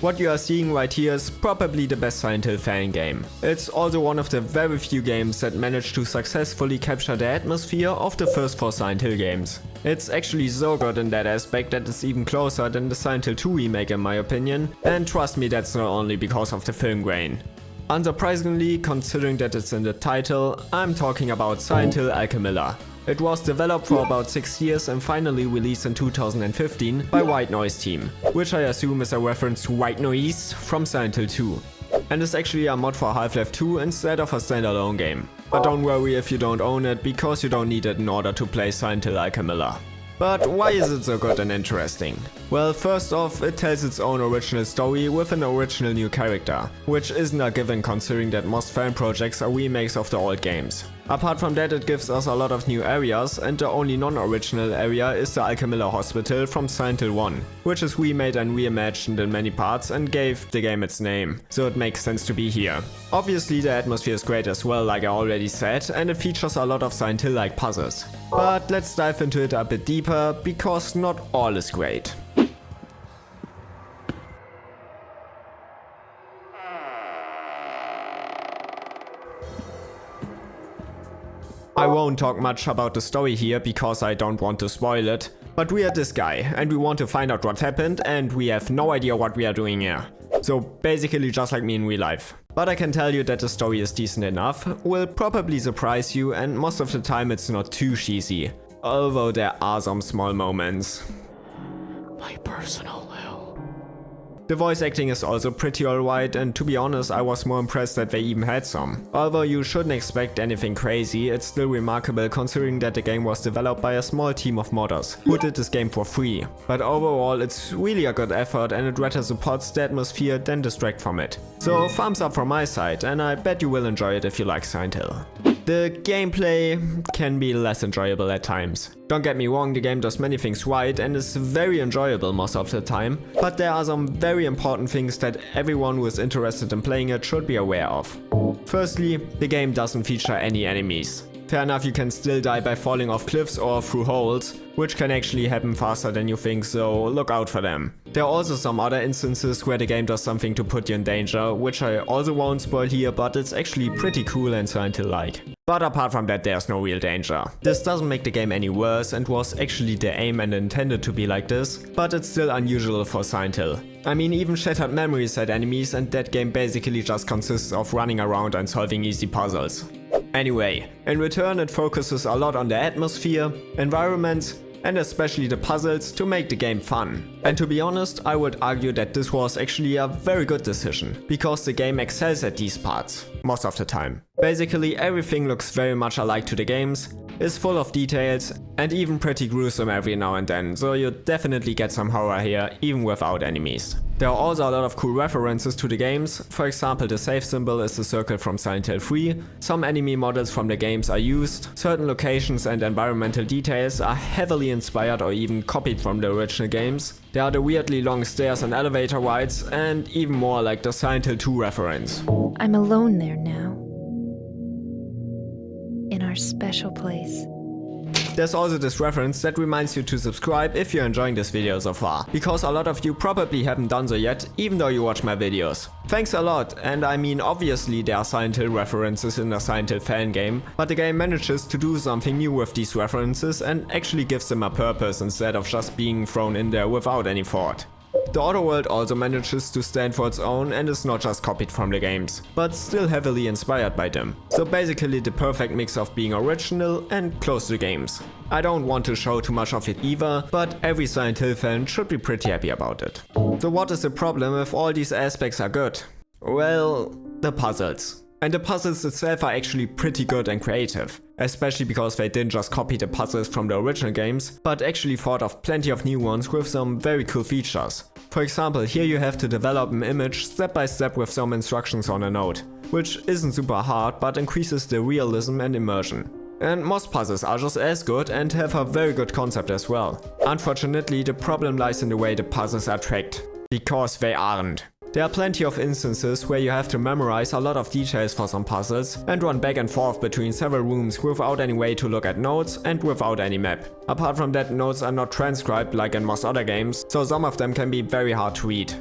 What you are seeing right here is probably the best Silent Hill fan game. It's also one of the very few games that managed to successfully capture the atmosphere of the first 4 Silent Hill games. It's actually so good in that aspect that it's even closer than the Silent Hill 2 remake in my opinion, and trust me, that's not only because of the film grain. Unsurprisingly, considering that it's in the title, I'm talking about Silent Hill Alchemilla. It was developed for about 6 years and finally released in 2015 by White Noise Team, which I assume is a reference to White Noise from Silent Hill 2. And is actually a mod for Half-Life 2 instead of a standalone game. But don't worry if you don't own it, because you don't need it in order to play Silent Hill Alchemilla. But why is it so good and interesting? Well, first off, it tells its own original story with an original new character, which isn't a given considering that most fan projects are remakes of the old games. Apart from that, it gives us a lot of new areas, and the only non-original area is the Alchemilla Hospital from Silent Hill 1, which is remade and reimagined in many parts and gave the game its name, so it makes sense to be here. Obviously the atmosphere is great as well, like I already said, and it features a lot of Silent Hill-like puzzles. But let's dive into it a bit deeper, because not all is great. I won't talk much about the story here because I don't want to spoil it, but we are this guy and we want to find out what happened and we have no idea what we are doing here. So basically just like me in real life. But I can tell you that the story is decent enough, will probably surprise you, and most of the time it's not too cheesy, although there are some small moments. My personal hell. The voice acting is also pretty alright, and to be honest I was more impressed that they even had some. Although you shouldn't expect anything crazy, it's still remarkable considering that the game was developed by a small team of modders, who did this game for free. But overall it's really a good effort and it rather supports the atmosphere than distract from it. So thumbs up from my side, and I bet you will enjoy it if you like Silent Hill. The gameplay can be less enjoyable at times. Don't get me wrong, the game does many things right and is very enjoyable most of the time, but there are some very important things that everyone who is interested in playing it should be aware of. Firstly, the game doesn't feature any enemies. Fair enough, you can still die by falling off cliffs or through holes, which can actually happen faster than you think, so look out for them. There are also some other instances where the game does something to put you in danger, which I also won't spoil here, but it's actually pretty cool and Silent Hill-like. But apart from that, there's no real danger. This doesn't make the game any worse and was actually the aim and intended to be like this, but it's still unusual for Silent Hill. I mean, even Shattered Memories had enemies, and that game basically just consists of running around and solving easy puzzles. Anyway, in return it focuses a lot on the atmosphere, environments, and especially the puzzles to make the game fun. And to be honest, I would argue that this was actually a very good decision, because the game excels at these parts, most of the time. Basically everything looks very much alike to the games, is full of details, and even pretty gruesome every now and then, so you definitely get some horror here, even without enemies. There are also a lot of cool references to the games. For example, the save symbol is the circle from Silent Hill 3, some enemy models from the games are used, certain locations and environmental details are heavily inspired or even copied from the original games. There are the weirdly long stairs and elevator rides, and even more like the Silent Hill 2 reference. I'm alone there now. In our special place. There's also this reference that reminds you to subscribe if you're enjoying this video so far, because a lot of you probably haven't done so yet, even though you watch my videos. Thanks a lot, and I mean obviously there are Silent Hill references in a Silent Hill fan game, but the game manages to do something new with these references and actually gives them a purpose instead of just being thrown in there without any thought. The other world also manages to stand for its own and is not just copied from the games, but still heavily inspired by them. So basically the perfect mix of being original and close to the games. I don't want to show too much of it either, but every Silent Hill fan should be pretty happy about it. So what is the problem if all these aspects are good? Well, the puzzles. And the puzzles itself are actually pretty good and creative, especially because they didn't just copy the puzzles from the original games, but actually thought of plenty of new ones with some very cool features. For example, here you have to develop an image step by step with some instructions on a note, which isn't super hard but increases the realism and immersion. And most puzzles are just as good and have a very good concept as well. Unfortunately, the problem lies in the way the puzzles are tracked, because they aren't. There are plenty of instances where you have to memorize a lot of details for some puzzles and run back and forth between several rooms without any way to look at notes and without any map. Apart from that, notes are not transcribed like in most other games, so some of them can be very hard to read.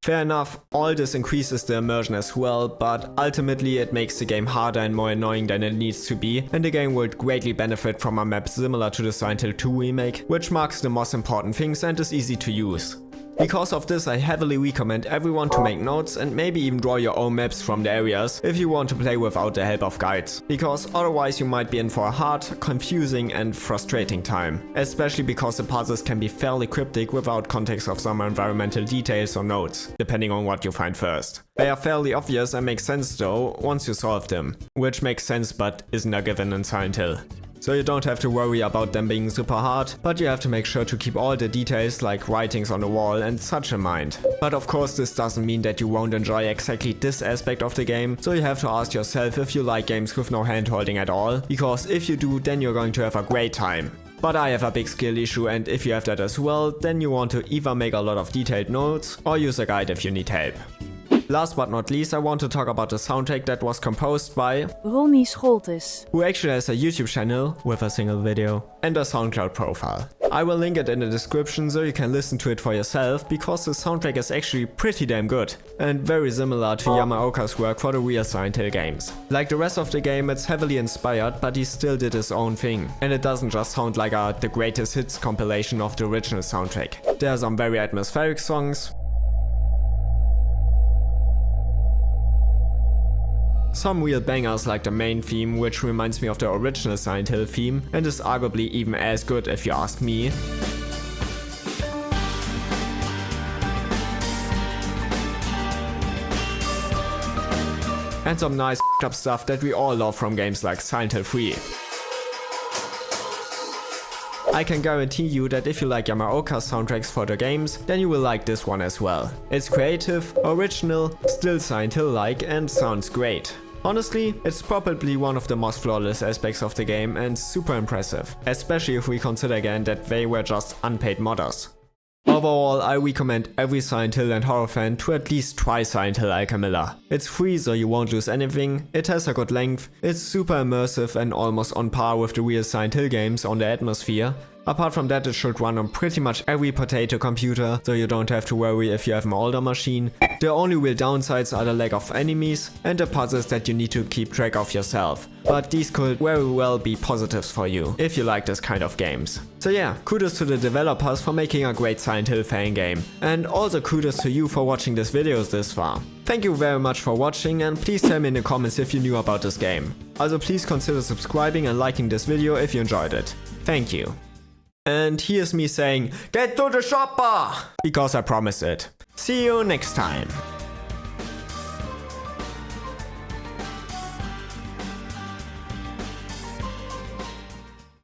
Fair enough, all this increases the immersion as well, but ultimately it makes the game harder and more annoying than it needs to be, and the game would greatly benefit from a map similar to the Silent Hill 2 remake, which marks the most important things and is easy to use. Because of this, I heavily recommend everyone to make notes and maybe even draw your own maps from the areas if you want to play without the help of guides, because otherwise you might be in for a hard, confusing and frustrating time, especially because the puzzles can be fairly cryptic without context of some environmental details or notes, depending on what you find first. They are fairly obvious and make sense though once you solve them, which makes sense but isn't a given in Silent Hill. So you don't have to worry about them being super hard, but you have to make sure to keep all the details like writings on the wall and such in mind. But of course this doesn't mean that you won't enjoy exactly this aspect of the game, so you have to ask yourself if you like games with no handholding at all, because if you do, then you're going to have a great time. But I have a big skill issue, and if you have that as well, then you want to either make a lot of detailed notes or use a guide if you need help. Last but not least, I want to talk about the soundtrack that was composed by Ronnie Scholtes, who actually has a YouTube channel with a single video and a SoundCloud profile. I will link it in the description so you can listen to it for yourself, because the soundtrack is actually pretty damn good and very similar to Yamaoka's work for the real Silent Hill games. Like the rest of the game, it's heavily inspired, but he still did his own thing, and it doesn't just sound like the greatest hits compilation of the original soundtrack. There are some very atmospheric songs, some real bangers like the main theme, which reminds me of the original Silent Hill theme and is arguably even as good if you ask me. And some nice up stuff that we all love from games like Silent Hill 3. I can guarantee you that if you like Yamaoka's soundtracks for the games, then you will like this one as well. It's creative, original, still Silent Hill-like and sounds great. Honestly, it's probably one of the most flawless aspects of the game and super impressive, especially if we consider again that they were just unpaid modders. Overall, I recommend every Silent Hill and horror fan to at least try Silent Hill Alchemilla. It's free so you won't lose anything, it has a good length, it's super immersive and almost on par with the real Silent Hill games on the atmosphere. Apart from that, it should run on pretty much every potato computer, so you don't have to worry if you have an older machine. The only real downsides are the lack of enemies and the puzzles that you need to keep track of yourself. But these could very well be positives for you, if you like this kind of games. So yeah, kudos to the developers for making a great Silent Hill fan game. And also kudos to you for watching this video this far. Thank you very much for watching, and please tell me in the comments if you knew about this game. Also please consider subscribing and liking this video if you enjoyed it. Thank you. And here's me saying, get to the shopper! Because I promised it. See you next time.